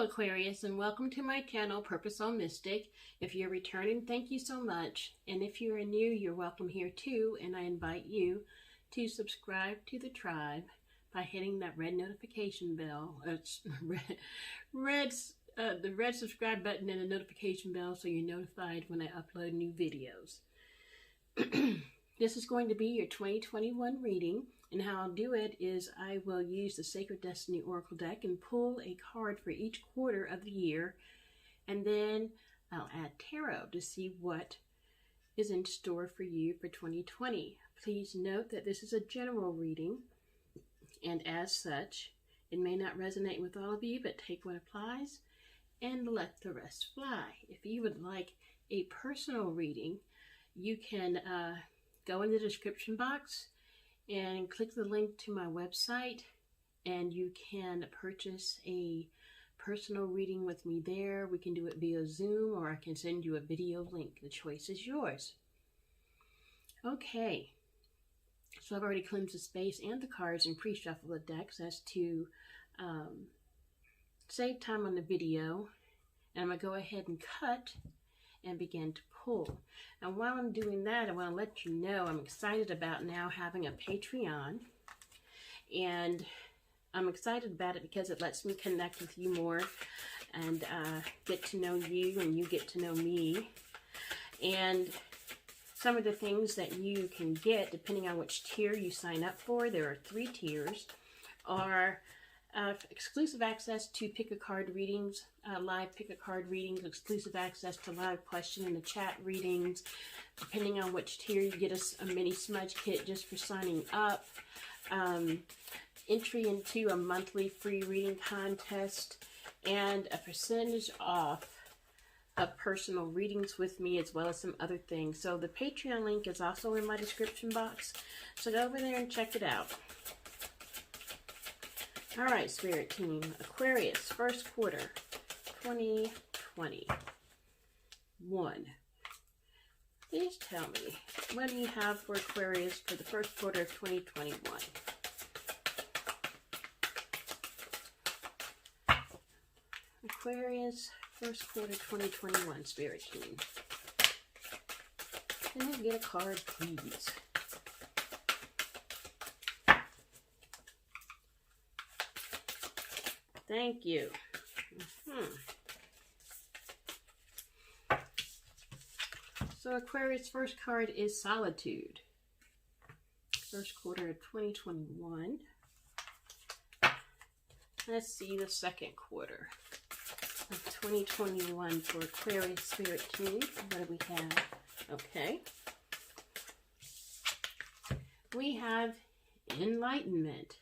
Hello Aquarius, and welcome to my channel Purposesoul Mystic. If you're returning, thank you so much, and if you're new, you're welcome here too, and I invite you to subscribe to the tribe by hitting that red notification bell. The red subscribe button and the notification bell so you're notified when I upload new videos. This is going to be your 2021 reading, and how I'll do it is I will use the Sacred Destiny Oracle deck and pull a card for each quarter of the year, and then I'll add tarot to see what is in store for you for 2020. Please note that this is a general reading, and as such, it may not resonate with all of you, but take what applies and let the rest fly. If you would like a personal reading, you can go in the description box and click the link to my website, and you can purchase a personal reading with me there. We can do it via Zoom, or I can send you a video link. The choice is yours. Okay, so I've already cleansed the space and the cards and pre-shuffled the decks as to save time on the video. And I'm going to go ahead and cut and begin to pull. Now while I'm doing that, I want to let you know I'm excited about now having a Patreon, and I'm excited about it because it lets me connect with you more and get to know you, and you get to know me. And some of the things that you can get depending on which tier you sign up for, there are 3 tiers, are exclusive access to pick a card readings, live pick a card readings, exclusive access to live question in the chat readings. Depending on which tier, you get a mini smudge kit just for signing up, entry into a monthly free reading contest, and a percentage off of personal readings with me, as well as some other things. So the Patreon link is also in my description box, so go over there and check it out. All right, Spirit Team, Aquarius, first quarter, 2021. Please tell me, what do you have for Aquarius for the first quarter of 2021? Aquarius, first quarter 2021, Spirit Team. Can I get a card, please? Thank you. So Aquarius' first card is Solitude. First quarter of 2021. Let's see the second quarter of 2021 for Aquarius Spirit Team. What do we have? Okay. We have Enlightenment.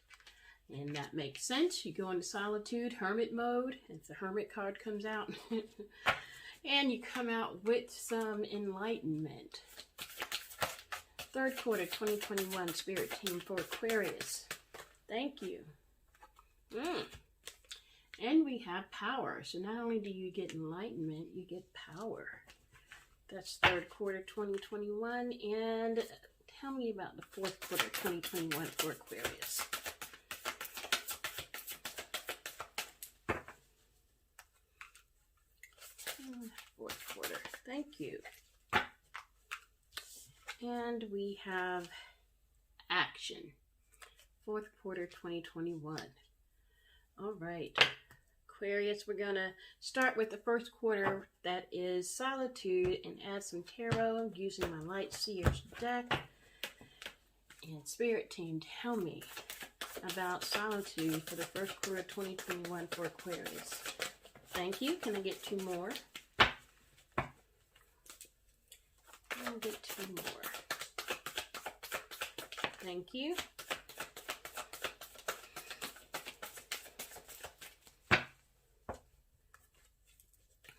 And that makes sense. You go into Solitude, Hermit mode. If the Hermit card comes out, and you come out with some enlightenment. Third quarter 2021 Spirit Team for Aquarius. Thank you. And we have Power. So not only do you get enlightenment, you get power. That's third quarter 2021. And tell me about the fourth quarter 2021 for Aquarius. Fourth quarter. Thank you. And we have Action. Fourth quarter 2021. All right. Aquarius, we're going to start with the first quarter, that is Solitude, and add some tarot using my Lightseers Deck. And Spirit Team, tell me about Solitude for the first quarter 2021 for Aquarius. Thank you. Can I get 2 more? I'll get 2 more. Thank you.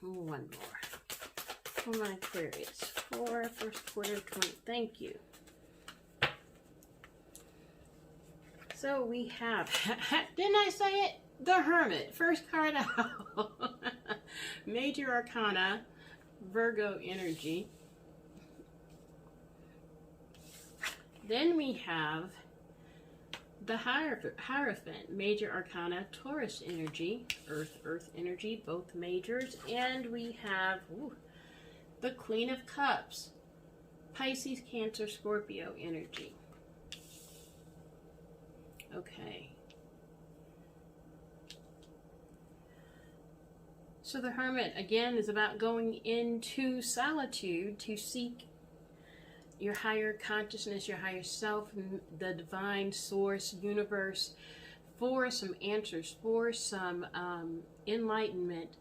One more. For my Aquarius for first quarter of 20. Thank you. So we have, didn't I say it? The Hermit. First card out. Major Arcana, Virgo energy. Then we have The Hierophant, Major Arcana, Taurus energy, Earth energy, both majors. And we have the Queen of Cups, Pisces, Cancer, Scorpio energy. Okay. So the Hermit, again, is about going into solitude to seek your higher consciousness, your higher self, the divine source, universe, for some answers, for some enlightenment.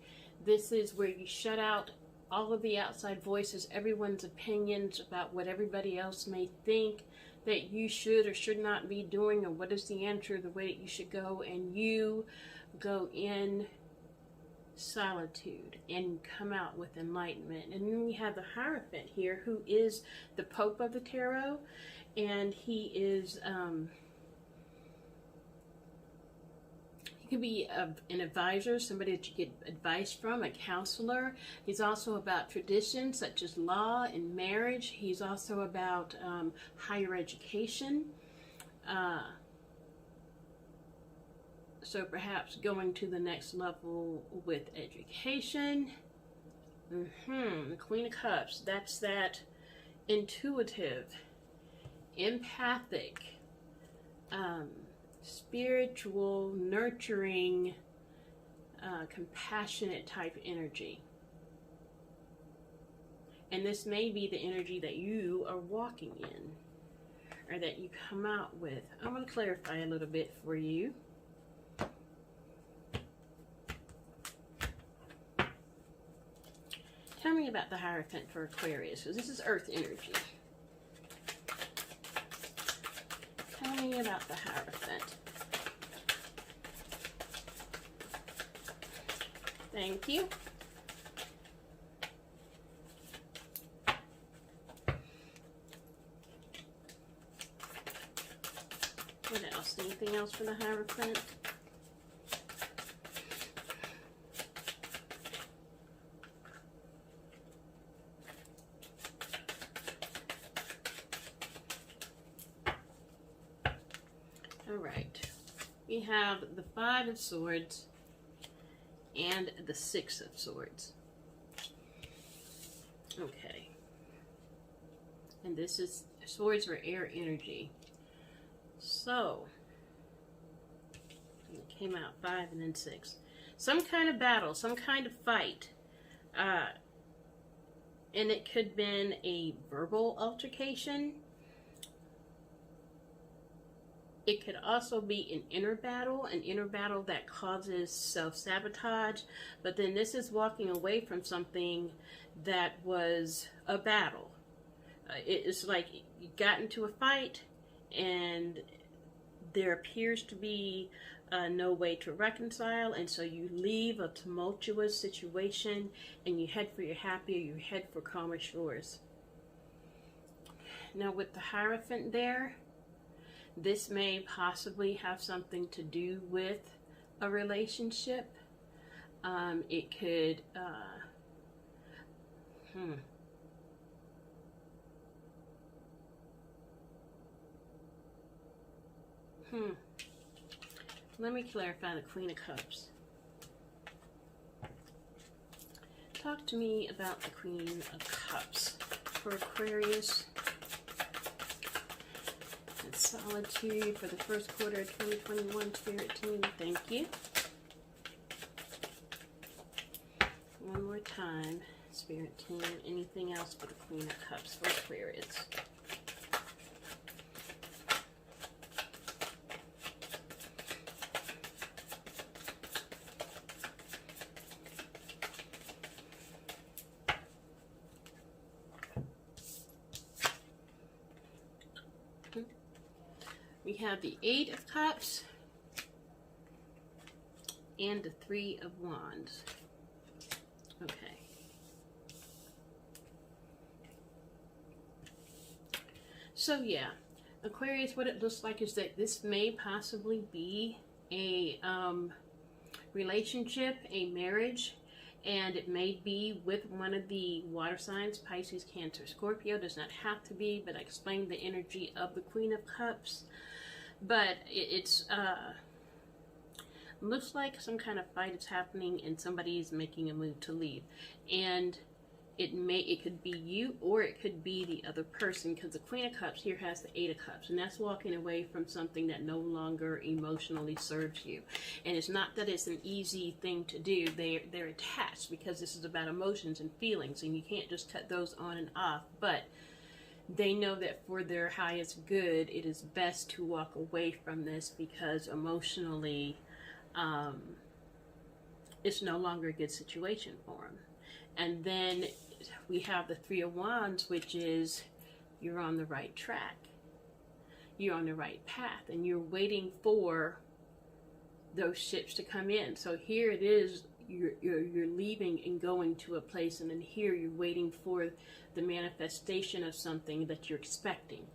This is where you shut out all of the outside voices, everyone's opinions about what everybody else may think that you should or should not be doing, or what is the answer, the way that you should go, and you go in solitude and come out with enlightenment. And then we have the Hierophant here, who is the Pope of the Tarot, and he is he could be an advisor, somebody that you get advice from, a counselor. He's also about traditions such as law and marriage. He's also about higher education. So perhaps going to the next level with education. The Queen of Cups, that's that intuitive, empathic, spiritual, nurturing, compassionate type energy. And this may be the energy that you are walking in, or that you come out with. I'm going to clarify a little bit for you. Tell me about the Hierophant for Aquarius, because this is Earth energy. Tell me about the Hierophant. Thank you. What else? Anything else for the Hierophant? Alright, we have the Five of Swords and the Six of Swords. Okay. And this is, swords are air energy. So, it came out 5 and then 6. Some kind of battle, some kind of fight. And it could have been a verbal altercation. It could also be an inner battle that causes self-sabotage. But then this is walking away from something that was a battle. It's like you got into a fight and there appears to be no way to reconcile, and so you leave a tumultuous situation and you head for your happy, or you head for calmer shores. Now with the Hierophant there, this may possibly have something to do with a relationship. It could, Let me clarify the Queen of Cups. Talk to me about the Queen of Cups for Aquarius. And solitude for the first quarter of 2021, Spirit Team. Thank you. One more time, Spirit Team. Anything else for the Queen of Cups for Aquarius? We have the Eight of Cups and the Three of Wands. Okay. So yeah, Aquarius, what it looks like is that this may possibly be a relationship, a marriage, and it may be with one of the water signs, Pisces, Cancer, Scorpio. Does not have to be, but I explained the energy of the Queen of Cups. But it's looks like some kind of fight is happening and somebody is making a move to leave. And it could be you or it could be the other person, because the Queen of Cups here has the Eight of Cups, and that's walking away from something that no longer emotionally serves you. And it's not that it's an easy thing to do. They're attached, because this is about emotions and feelings, and you can't just cut those on and off. But they know that for their highest good, it is best to walk away from this, because emotionally, it's no longer a good situation for them. And then we have the Three of Wands, which is you're on the right track. You're on the right path, and you're waiting for those ships to come in. So here it is, you're leaving and going to a place, and then here you're waiting for the manifestation of something that you're expecting,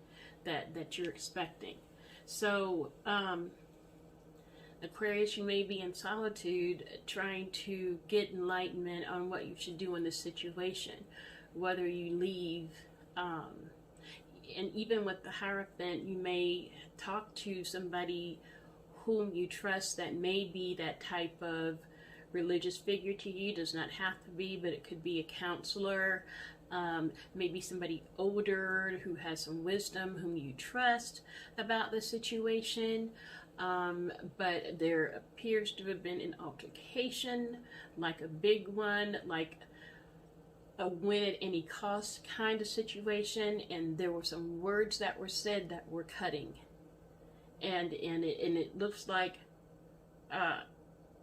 that you're expecting. So Aquarius, you may be in solitude trying to get enlightenment on what you should do in this situation, whether you leave, and even with the Hierophant, you may talk to somebody whom you trust that may be that type of religious figure to you. Does not have to be, but it could be a counselor, maybe somebody older who has some wisdom, whom you trust about the situation. But there appears to have been an altercation, like a big one, like a win at any cost kind of situation, and there were some words that were said that were cutting, and it looks like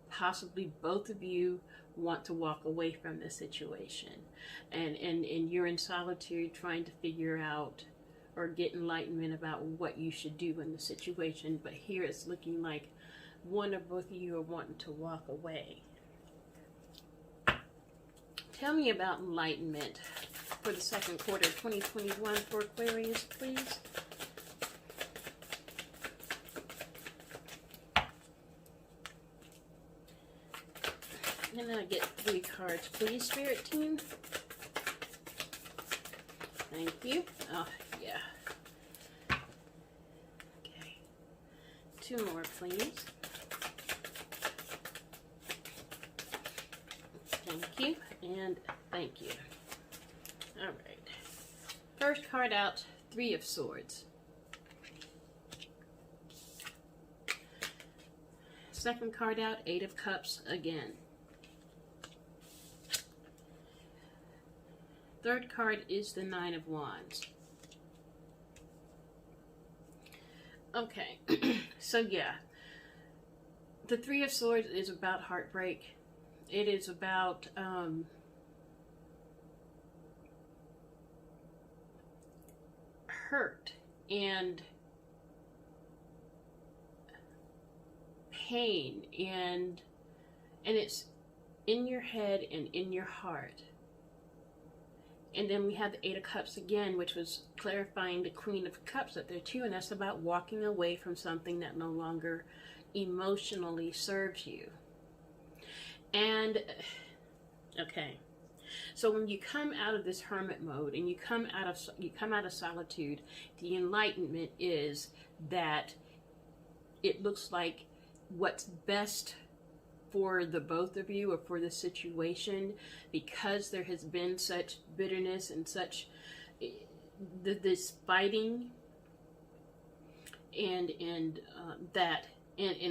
possibly both of you want to walk away from this situation, and you're in solitude trying to figure out or get enlightenment about what you should do in the situation. But here it's looking like one or both of you are wanting to walk away. Tell me about enlightenment for the second quarter of 2021 for Aquarius, please. And I get 3 cards, please, Spirit Team. Thank you. Oh, yeah. Okay. 2 more, please. Thank you, and thank you. All right. First card out, 3 of Swords. Second card out, 8 of Cups again. Third card is the 9 of Wands. Okay, so yeah, the 3 of Swords is about heartbreak. It is about hurt and pain, and it's in your head and in your heart. And then we have the 8 of Cups again, which was clarifying the Queen of Cups up there too, and that's about walking away from something that no longer emotionally serves you. And okay, so when you come out of this hermit mode and you come out of solitude, the enlightenment is that it looks like what's best for the both of you or for the situation, because there has been such bitterness and such this fighting and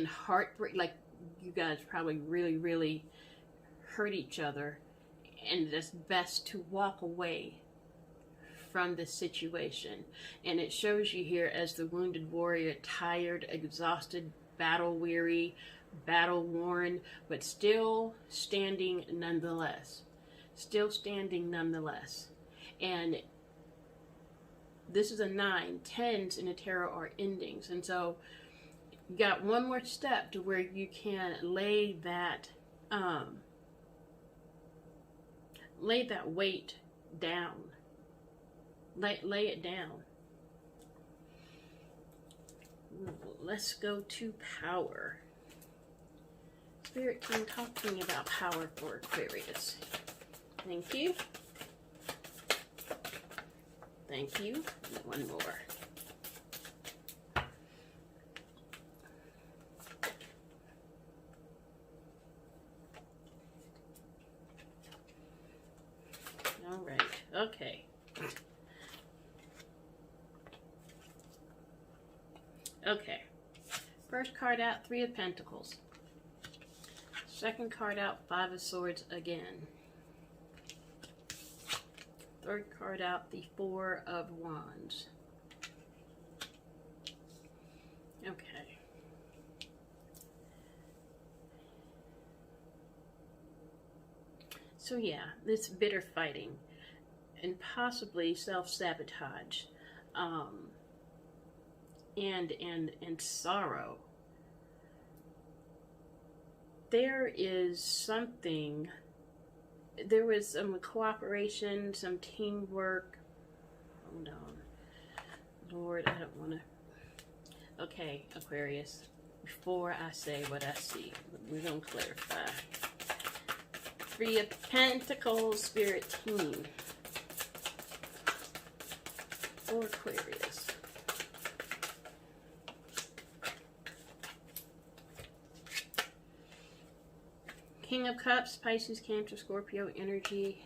heartbreak, like you guys probably really hurt each other, and it's best to walk away from this situation. And it shows you here as the wounded warrior, tired, exhausted, battle weary, battle worn, but still standing nonetheless. Still standing nonetheless. And this is a 9. 10s in the tarot are endings. And so you got one more step to where you can lay that weight down. Lay it down. Let's go to power. Spirit Team, talk to me about power for Aquarius. Thank you. Thank you. And one more. Okay. Okay. First card out, Three of Pentacles. Second card out, Five of Swords again. Third card out, the Four of Wands. Okay. So yeah, this bitter fighting and possibly self-sabotage and sorrow. There is something, there was some cooperation, some teamwork. Hold on. Lord, I don't want to. Okay, Aquarius, before I say what I see, we're going to clarify. Three of Pentacles, Spirit Team. For Aquarius. King of Cups, Pisces, Cancer, Scorpio energy.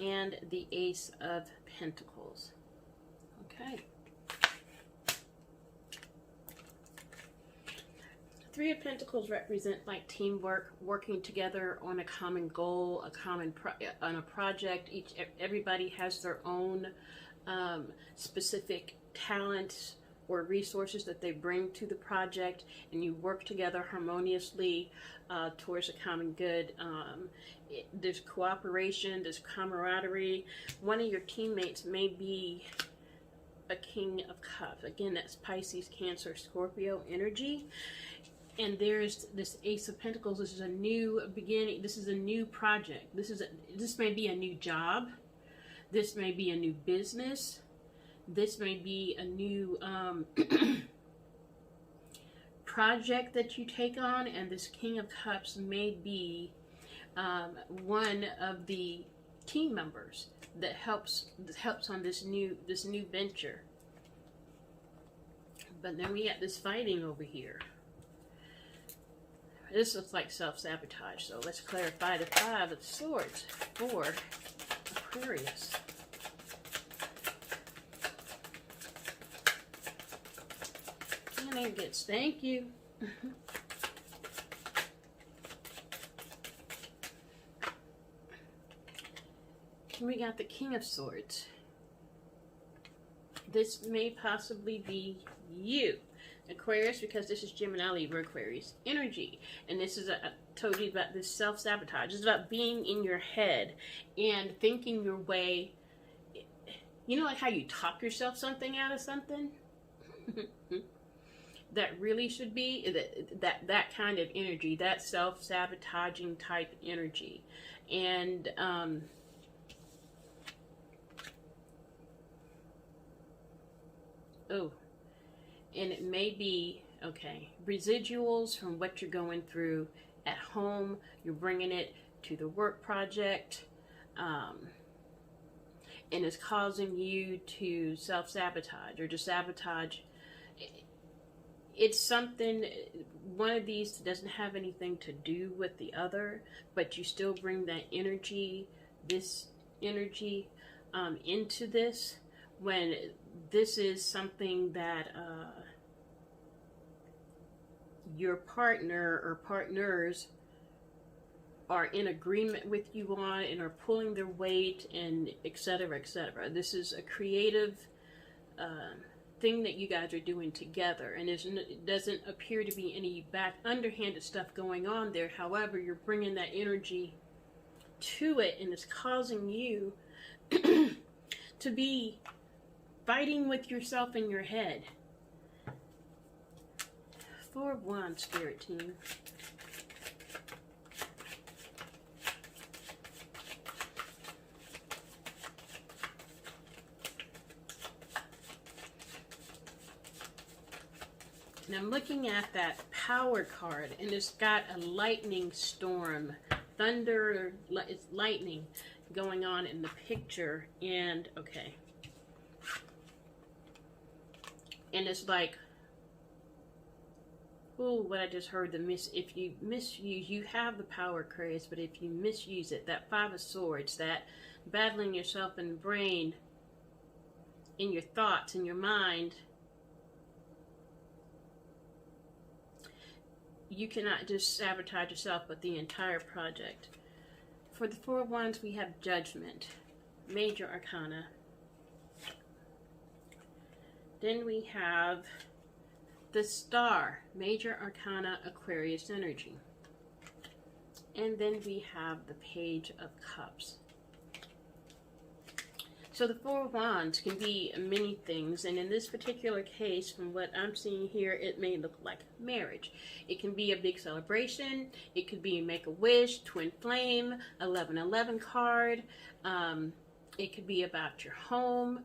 And the Ace of Pentacles. Okay. Three of Pentacles represent like teamwork, working together on a common goal, on a project. Everybody has their own specific talents or resources that they bring to the project, and you work together harmoniously towards a common good. There's cooperation, there's camaraderie. One of your teammates may be a King of Cups. Again, that's Pisces, Cancer, Scorpio energy. And there's this Ace of Pentacles. This is a new beginning. This is a new project. This may be a new job. This may be a new business. This may be a new project that you take on. And this King of Cups may be one of the team members that helps on this new venture. But then we got this fighting over here. This looks like self-sabotage, so let's clarify the Five of Swords for Aquarius. And there it gets, thank you. We got the King of Swords. This may possibly be you, Aquarius, because this is Gemini, Libra, Aquarius energy. And this is, I told you about this self-sabotage. It's about being in your head and thinking your way. You know, like how you talk yourself something out of something? That really should be, that kind of energy, that self-sabotaging type energy. And, and it may be, okay, residuals from what you're going through at home. You're bringing it to the work project, and it's causing you to self-sabotage or to sabotage. It's something, one of these doesn't have anything to do with the other, but you still bring that energy, this energy, into this, when this is something that your partner or partners are in agreement with you on and are pulling their weight, and etc., etc. This is a creative thing that you guys are doing together, and it doesn't appear to be any underhanded stuff going on there. However, you're bringing that energy to it, and it's causing you to be fighting with yourself in your head. Four of Wands, Spirit Team. And I'm looking at that Power card, and it's got a lightning storm, thunder, it's lightning going on in the picture, and okay. And it's like, Ooh, what I just heard, if you misuse, you have the power, Aquarius, but if you misuse it, that Five of Swords, that battling yourself in the brain, in your thoughts, in your mind, you cannot just sabotage yourself, but the entire project. For the Four of Wands, we have Judgment, Major Arcana. Then we have the Star, Major Arcana, Aquarius energy. And then we have the Page of Cups. So the Four of Wands can be many things, and in this particular case, from what I'm seeing here, it may look like marriage. It can be a big celebration. It could be Make-A-Wish, Twin Flame, 1111 card. It could be about your home,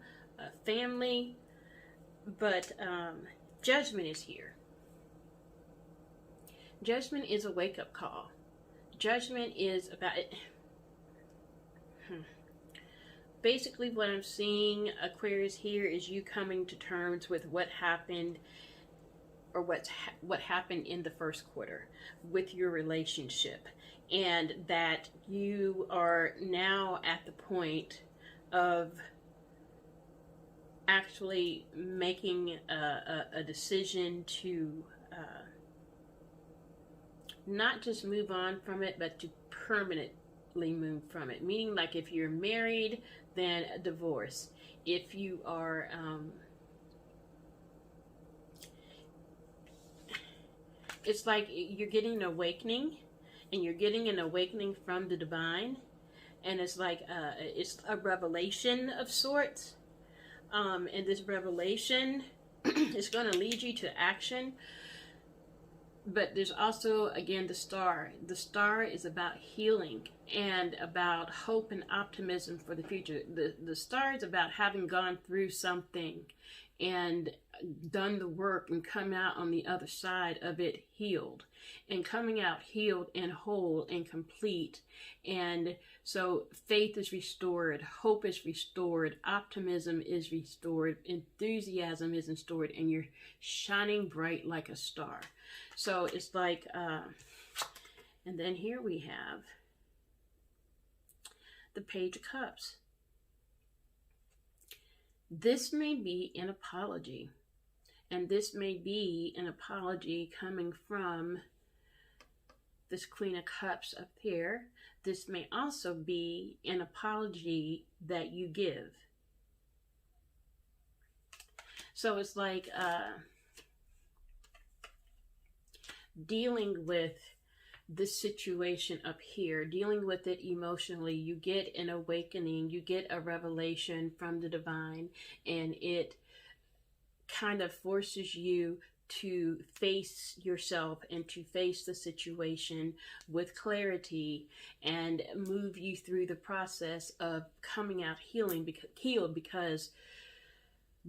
family, but Judgment is here. Judgment is a wake-up call. Judgment is about it. Basically, what I'm seeing, Aquarius, here is you coming to terms with what happened, or what happened in the first quarter with your relationship, and that you are now at the point of actually making a decision to not just move on from it, but to permanently move from it. Meaning, like, if you're married, then a divorce. If you are it's like you're getting an awakening, and you're getting an awakening from the divine, and it's like it's a revelation of sorts, and this revelation is going to lead you to action. But there's also, again, the Star. The Star is about healing and about hope and optimism for the future. The Star is about having gone through something and done the work and come out on the other side of it healed. And coming out healed and whole and complete. And so faith is restored, hope is restored, optimism is restored, enthusiasm is restored, and you're shining bright like a star. So it's like, and then here we have the Page of Cups. This may be an apology, and this may be an apology coming from this Queen of Cups up here. This may also be an apology that you give. So it's like dealing with this situation up here, dealing with it emotionally. You get an awakening, you get a revelation from the divine, and it kind of forces you to face yourself and to face the situation with clarity and move you through the process of coming out healed, because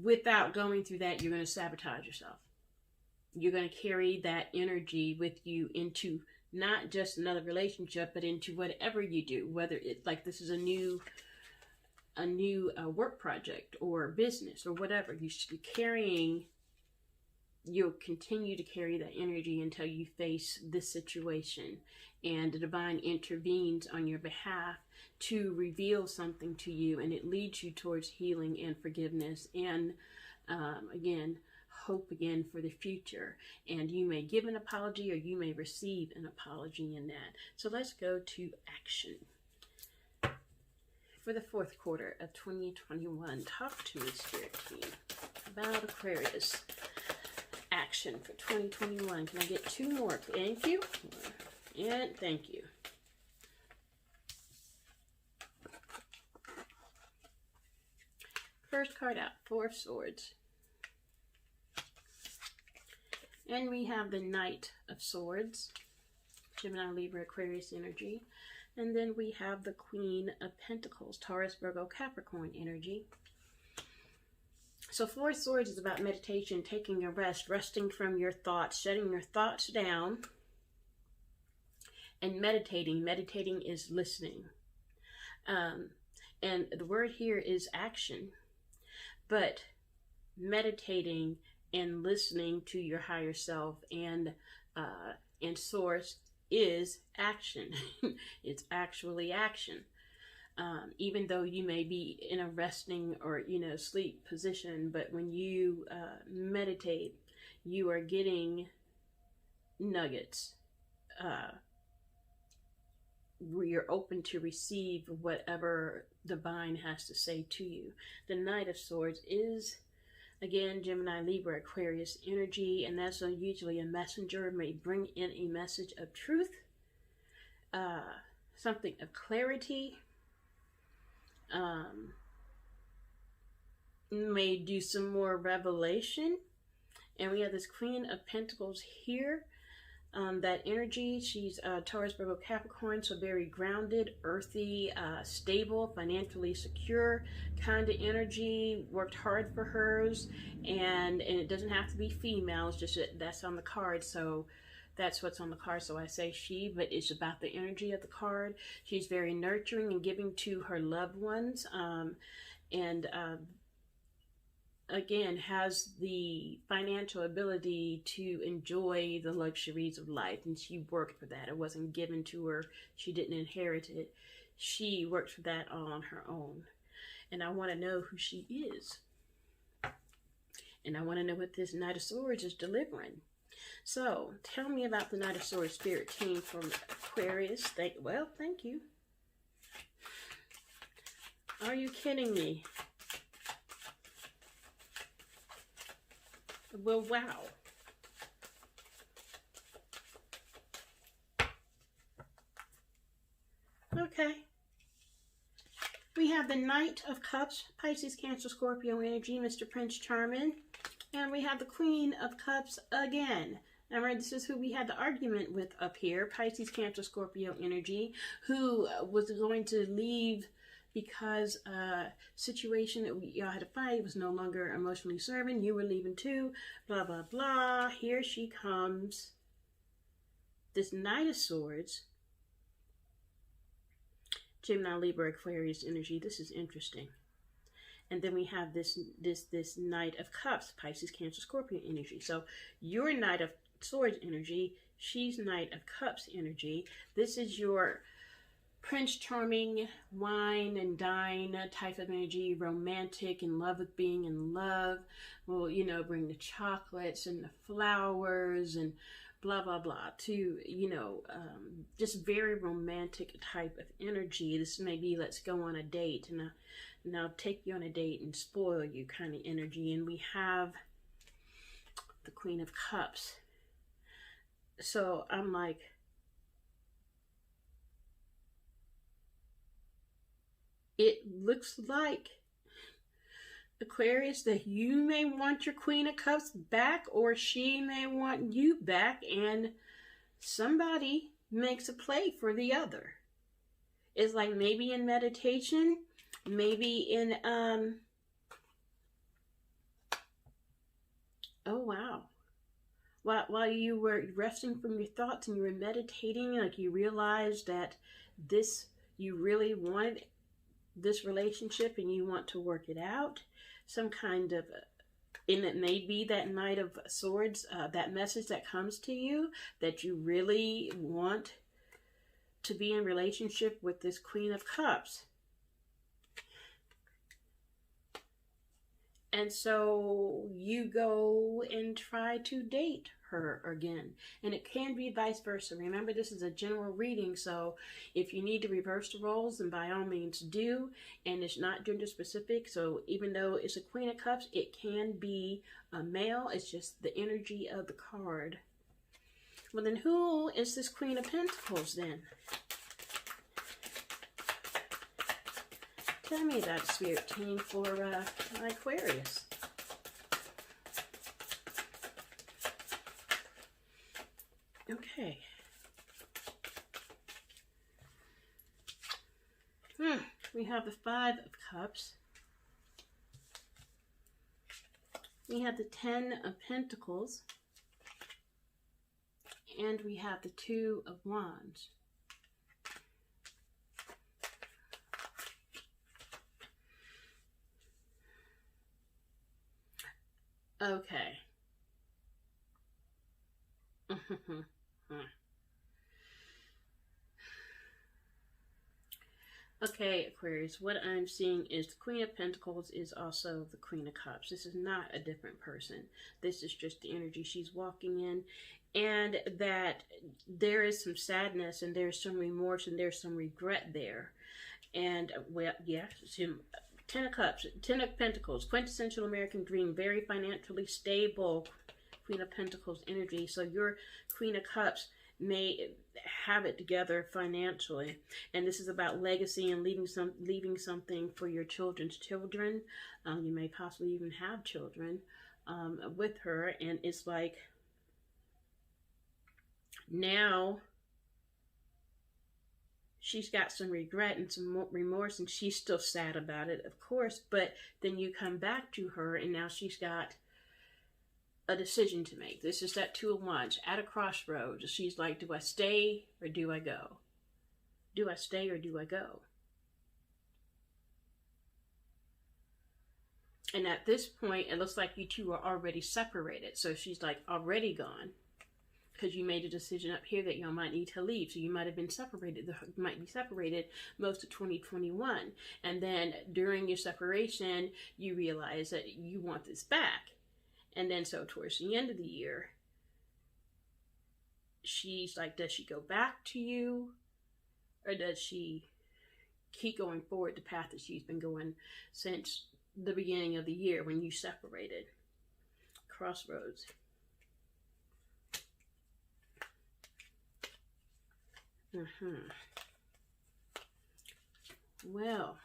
without going through that, you're going to sabotage yourself. You're going to carry that energy with you into not just another relationship, but into whatever you do, whether it's like this is a new work project or business or whatever. You should be carrying, you'll continue to carry that energy until you face this situation, and the divine intervenes on your behalf to reveal something to you, and it leads you towards healing and forgiveness and again, hope again for the future. And you may give an apology, or you may receive an apology in that. So let's go to action. For the fourth quarter of 2021, talk to me, Spirit Team, about Aquarius. Action for 2021. Can I get two more? Thank you. And thank you. First card out, Four of Swords. And we have the Knight of Swords, Gemini, Libra, Aquarius energy. And then we have the Queen of Pentacles, Taurus, Virgo, Capricorn energy. So Four of Swords is about meditation, taking a rest, resting from your thoughts, shutting your thoughts down, and meditating. Meditating is listening. And the word here is action. But meditating and listening to your higher self and source is action. It's actually action. Even though you may be in a resting or, sleep position, but when you meditate, you are getting nuggets. Where you're open to receive whatever divine has to say to you. The Knight of Swords is, again, Gemini, Libra, Aquarius energy, and that's usually a messenger, may bring in a message of truth, something of clarity, may do some more revelation. And we have this Queen of Pentacles here. That energy, she's Taurus, Virgo, Capricorn, so very grounded, earthy, stable, financially secure kind of energy. Worked hard for hers, and it doesn't have to be female. It's just that's on the card, so that's what's on the card. So I say she, but it's about the energy of the card. She's very nurturing and giving to her loved ones, and again, has the financial ability to enjoy the luxuries of life, and she worked for that. It wasn't given to her. She didn't inherit it. She worked for that all on her own. And I want to know who she is. And I want to know what this Knight of Swords is delivering. So, tell me about the Knight of Swords spirit team from Aquarius. Thank you. Are you kidding me? Well, wow. Okay. We have the Knight of Cups, Pisces, Cancer, Scorpio energy, Mr. Prince Charming. And we have the Queen of Cups again. Remember, this is who we had the argument with up here, Pisces, Cancer, Scorpio energy, who was going to leave because situation that y'all had to fight was no longer emotionally serving. You were leaving too, blah, blah, blah. Here she comes. This Knight of Swords. Gemini, Libra, Aquarius energy. This is interesting. And then we have this Knight of Cups, Pisces, Cancer, Scorpio energy. So your Knight of Swords energy, she's Knight of Cups energy. This is your Prince Charming, wine and dine type of energy, romantic, in love with being in love. Will, bring the chocolates and the flowers and blah, blah, blah to, just very romantic type of energy. This may be let's go on a date and I'll take you on a date and spoil you kind of energy. And we have the Queen of Cups. So I'm like, it looks like, Aquarius, that you may want your Queen of Cups back, or she may want you back, and somebody makes a play for the other. It's like maybe in meditation, maybe in, oh wow. While you were resting from your thoughts and you were meditating, like you realized that you really wanted this relationship and you want to work it out, some kind of, and it may be that Knight of Swords, that message that comes to you that you really want to be in relationship with this Queen of Cups. And so you go and try to date her again. And it can be vice versa. Remember, this is a general reading, so if you need to reverse the roles, then by all means do. And it's not gender specific, so even though it's a Queen of Cups, it can be a male. It's just the energy of the card. Well, then who is this Queen of Pentacles then? Tell me that, spirit team, for Aquarius. Okay. We have the Five of Cups. We have the Ten of Pentacles. And we have the Two of Wands. Okay. Okay, Aquarius, what I'm seeing is the Queen of Pentacles is also the Queen of Cups. This is not a different person. This is just the energy she's walking in. And that there is some sadness and there's some remorse and there's some regret there. And, well, yeah, some 10 of Cups, 10 of Pentacles, quintessential American dream, very financially stable Queen of Pentacles energy. So your Queen of Cups may have it together financially, and this is about legacy and leaving something for your children's children. You may possibly even have children with her, and it's like now she's got some regret and some remorse, and she's still sad about it, of course, but then you come back to her and now she's got a decision to make. This is that Two of Wands at a crossroads. She's like, do I stay or do I go? Do I stay or do I go? And at this point, it looks like you two are already separated. So she's like already gone, because you made a decision up here that y'all might need to leave. So you might have been separated. You might be separated most of 2021. And then during your separation, you realize that you want this back. And then so towards the end of the year, she's like, does she go back to you? Or does she keep going forward the path that she's been going since the beginning of the year when you separated? Crossroads. Well,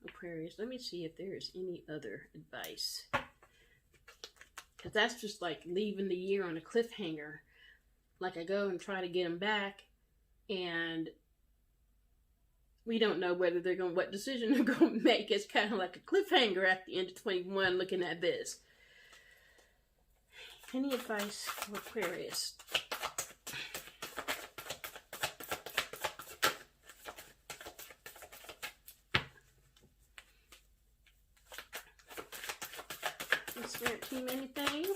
Aquarius, let me see if there is any other advice. Because that's just like leaving the year on a cliffhanger. Like I go and try to get them back, and we don't know whether they're going, what decision they're going to make. It's kind of like a cliffhanger at the end of 21 looking at this. Any advice for Aquarius? Spirit team, anything?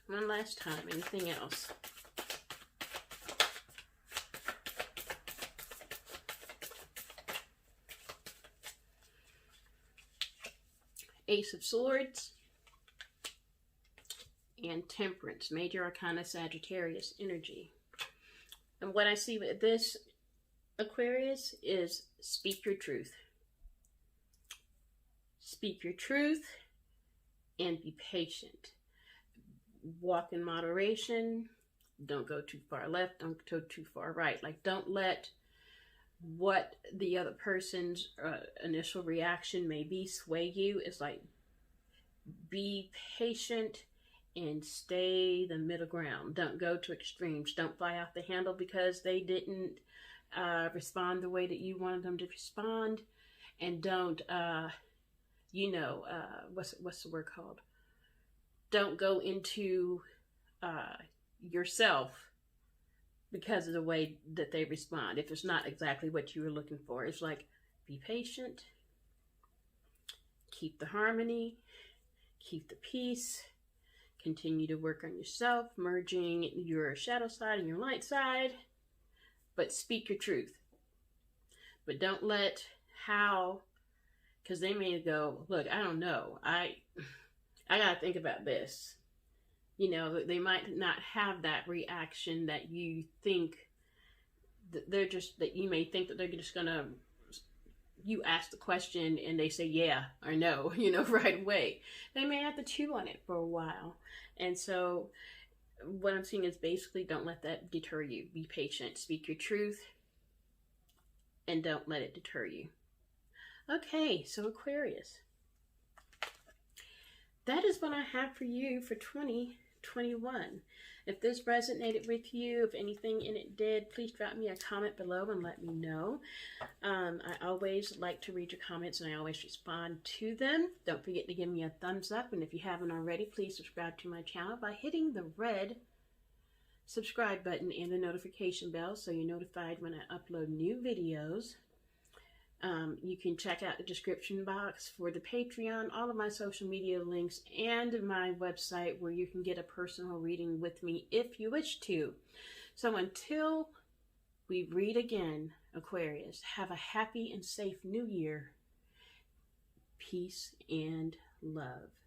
One last time, anything else? Ace of Swords and Temperance, Major Arcana Sagittarius energy. And what I see with this, Aquarius, is speak your truth. Speak your truth and be patient. Walk in moderation. Don't go too far left. Don't go too far right. Like, don't let what the other person's initial reaction may be sway you. It's like, be patient and stay the middle ground. Don't go to extremes. Don't fly off the handle because they didn't respond the way that you wanted them to respond, and don't what's the word called, don't go into yourself because of the way that they respond if it's not exactly what you were looking for. It's like, be patient, keep the harmony, keep the peace, continue to work on yourself, merging your shadow side and your light side. But speak your truth. But don't let how, because they may go, look, I don't know. I got to think about this. You know, they might not have that reaction that you think, that they're just, that you may think that they're just going to, you ask the question and they say yeah or no, you know, right away. They may have to chew on it for a while. And so what I'm seeing is basically, don't let that deter you. Be patient. Speak your truth. And don't let it deter you. Okay, so Aquarius. That is what I have for you for 2021. If this resonated with you, if anything in it did, please drop me a comment below and let me know. I always like to read your comments and I always respond to them. Don't forget to give me a thumbs up. And if you haven't already, please subscribe to my channel by hitting the red subscribe button and the notification bell so you're notified when I upload new videos. You can check out the description box for the Patreon, all of my social media links, and my website where you can get a personal reading with me if you wish to. So until we read again, Aquarius, have a happy and safe new year. Peace and love.